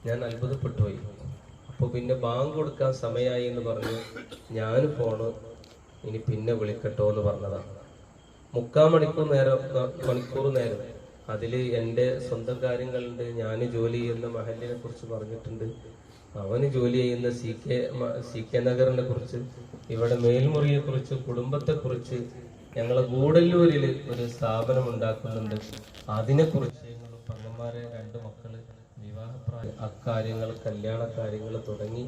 ഞാൻ അത്ഭുതപ്പെട്ടു പോയി. അപ്പോൾ പിന്നെ ബാങ്ക് കൊടുക്കാൻ സമയമായി എന്ന് പറഞ്ഞു. ഞാൻ ഫോണ് ഇനി പിന്നെ വിളിക്കട്ടോ എന്ന് പറഞ്ഞതാണ്. 3/4 മണിക്കൂർ നേരം അതിൽ എൻ്റെ സ്വന്തം കാര്യങ്ങളുണ്ട്. ഞാൻ ജോലി ചെയ്യുന്ന മഹലിനെ കുറിച്ച് പറഞ്ഞിട്ടുണ്ട്, അവന് ജോലി ചെയ്യുന്ന സി കെ നഗറിനെ കുറിച്ച്, ഇവിടെ മേൽമുറിയെ കുറിച്ച്, കുടുംബത്തെ കുറിച്ച്, ഞങ്ങളെ ഗൂഡല്ലൂരിൽ ഒരു സ്ഥാപനം ഉണ്ടാക്കുന്നുണ്ട്, അതിനെക്കുറിച്ച്, പെങ്ങന്മാരെ 2 മക്കള്, വിവാഹപ്രായം, അക്കാര്യങ്ങൾ, കല്യാണ കാര്യങ്ങൾ തുടങ്ങി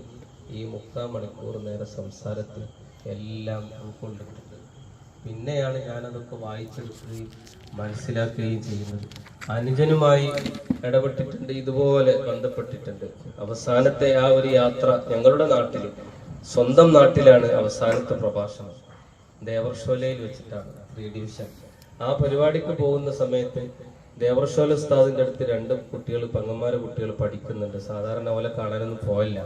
ഈ 3/4 മണിക്കൂർ നേരം സംസാരത്തിൽ എല്ലാം ഉൾക്കൊണ്ടിട്ടുണ്ട്. പിന്നെയാണ് ഞാനതൊക്കെ വായിച്ചെടുക്കുകയും മനസ്സിലാക്കുകയും ചെയ്യുന്നത്. അനുജനുമായി ഇടപെട്ടിട്ടുണ്ട്, ഇതുപോലെ ബന്ധപ്പെട്ടിട്ടുണ്ട്. അവസാനത്തെ ആ ഒരു യാത്ര ഞങ്ങളുടെ നാട്ടിൽ, സ്വന്തം നാട്ടിലാണ് അവസാനത്തെ പ്രഭാഷണം. ദേവർഷോലയിൽ വെച്ചിട്ടാണ് 3 ഡിവിഷൻ. ആ പരിപാടിക്ക് പോകുന്ന സമയത്ത് ദേവർഷോല ഉസ്താദിന്റെ അടുത്ത് 2 കുട്ടികൾ, പെങ്ങന്മാരെ കുട്ടികൾ പഠിക്കുന്നുണ്ട്. സാധാരണ പോലെ കാണാനൊന്നും പോയില്ല.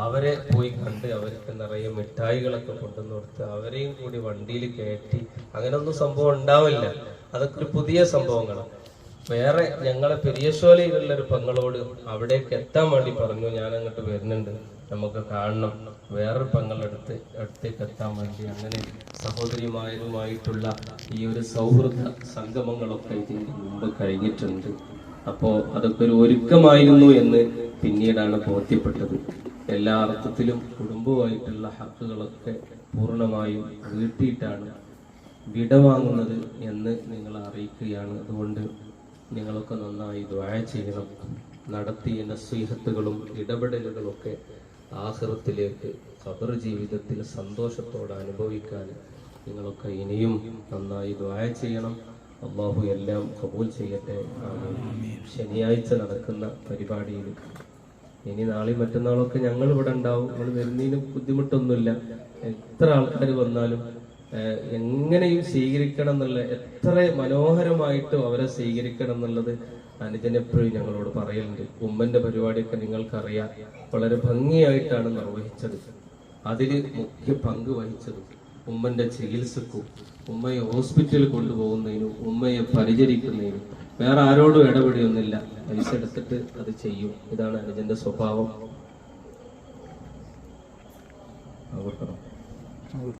അവരെ പോയി കണ്ട് അവർക്ക് നിറയെ മിഠായികളൊക്കെ കൊണ്ടുവന്ന് കൊടുത്ത് അവരെയും കൂടി വണ്ടിയിൽ കയറ്റി. അങ്ങനൊന്നും സംഭവം ഉണ്ടാവില്ല, അതൊക്കെ ഒരു പുതിയ സംഭവങ്ങളാണ്. വേറെ ഞങ്ങളെ പെരിയശോലയിലുള്ള ഒരു പെങ്ങളോട് അവിടേക്ക് എത്താൻ വേണ്ടി പറഞ്ഞു, ഞാൻ അങ്ങോട്ട് വരുന്നുണ്ട്, നമുക്ക് കാണണം. വേറൊരു അടുത്തേക്ക് എത്താൻ വേണ്ടി അങ്ങനെ സഹോദരിമാരുമായിട്ടുള്ള ഈ ഒരു സൗഹൃദ സംഗമങ്ങളൊക്കെ ഇതിന് മുമ്പ് കഴിഞ്ഞിട്ടുണ്ട്. അപ്പോൾ അതൊക്കെ ഒരു ഒരുക്കമായിരുന്നു എന്ന് പിന്നീടാണ് ബോധ്യപ്പെട്ടത്. എല്ലാ അർത്ഥത്തിലും കുടുംബവുമായിട്ടുള്ള ഹക്കുകളൊക്കെ പൂർണ്ണമായും വീട്ടിയിട്ടാണ് വിടവാങ്ങുന്നത് എന്ന് നിങ്ങളെ അറിയിക്കുകയാണ്. അതുകൊണ്ട് നിങ്ങളൊക്കെ നന്നായി ദുആ ചെയ്യണം. നടത്തിയ നസീഹത്തുകളും ഇടപെടലുകളൊക്കെ ആഖിറത്തിലേക്ക്, ഖബർ ജീവിതത്തിൽ സന്തോഷത്തോടെ അനുഭവിക്കാൻ നിങ്ങളൊക്കെ ഇനിയും നന്നായി ദുആ ചെയ്യണം. അല്ലാഹു എല്ലാം ഖബൂൽ ചെയ്യട്ടെ. ശനിയാഴ്ച നടക്കുന്ന പരിപാടിയിൽ ഇനി നാളെയും മറ്റന്നാളൊക്കെ ഞങ്ങൾ ഇവിടെ ഉണ്ടാവും. നിങ്ങൾ വരുന്നതിന് ബുദ്ധിമുട്ടൊന്നുമില്ല. എത്ര ആൾക്കാർ വന്നാലും എങ്ങനെയും സ്വീകരിക്കണം എന്നുള്ള, എത്ര മനോഹരമായിട്ട് അവരെ സ്വീകരിക്കണം എന്നുള്ളത് അനുജനെപ്പോഴും ഞങ്ങളോട് പറയലുണ്ട്. ഉമ്മന്റെ പരിപാടിയൊക്കെ നിങ്ങൾക്കറിയാം, വളരെ ഭംഗിയായിട്ടാണ് നിർവഹിച്ചത്. അതിൽ മുഖ്യ പങ്ക് വഹിച്ചത് ഉമ്മന്റെ ചികിത്സക്കും, ഉമ്മയെ ഹോസ്പിറ്റലിൽ കൊണ്ടുപോകുന്നതിനും, ഉമ്മയെ പരിചരിക്കുന്നതിനും വേറെ ആരോടും ഇടപെടിയൊന്നുമില്ല. പൈസ എടുത്തിട്ട് അത് ചെയ്യും. ഇതാണ് അനുജന്റെ സ്വഭാവം.